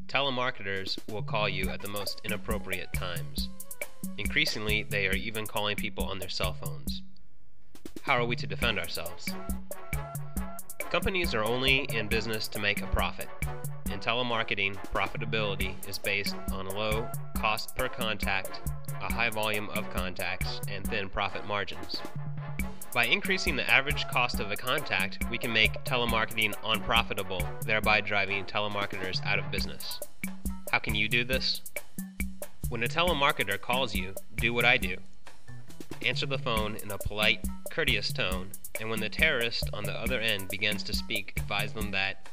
Telemarketers will call you at the most inappropriate times. Increasingly, they are even calling people on their cell phones. How are we to defend ourselves? Companies are only in business to make a profit. In telemarketing, profitability is based on low cost per contact, a high volume of contacts, and thin profit margins. By increasing the average cost of a contact, we can make telemarketing unprofitable, thereby driving telemarketers out of business. How can you do this? When a telemarketer calls you, do what I do. Answer the phone in a polite, courteous tone, and when the terrorist on the other end begins to speak, advise them that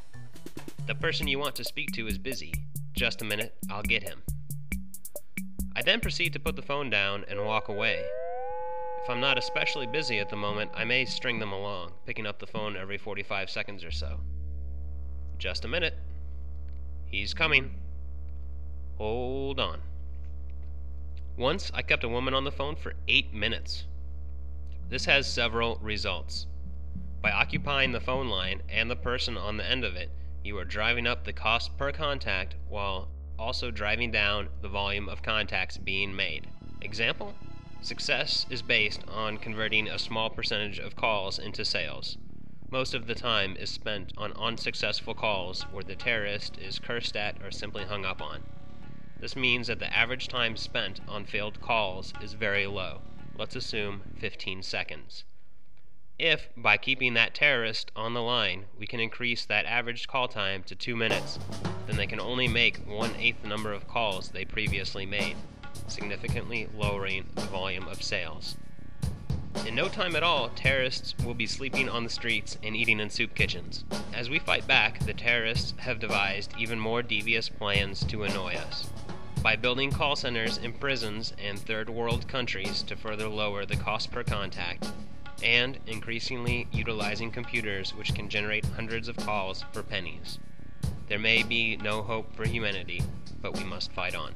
the person you want to speak to is busy. Just a minute, I'll get him. I then proceed to put the phone down and walk away. If I'm not especially busy at the moment, I may string them along, picking up the phone every 45 seconds or so. Just a minute. He's coming. Hold on. Once, I kept a woman on the phone for 8 minutes. This has several results. By occupying the phone line and the person on the end of it, you are driving up the cost per contact while also driving down the volume of contacts being made. Example? Success is based on converting a small percentage of calls into sales. Most of the time is spent on unsuccessful calls where the terrorist is cursed at or simply hung up on. This means that the average time spent on failed calls is very low. Let's assume 15 seconds. If, by keeping that terrorist on the line, we can increase that average call time to 2 minutes, then they can only make 1/8 the number of calls they previously made, significantly lowering the volume of sales. In no time at all, terrorists will be sleeping on the streets and eating in soup kitchens. As we fight back, the terrorists have devised even more devious plans to annoy us. By building call centers in prisons and third world countries to further lower the cost per contact, and increasingly utilizing computers which can generate hundreds of calls for pennies. There may be no hope for humanity, but we must fight on.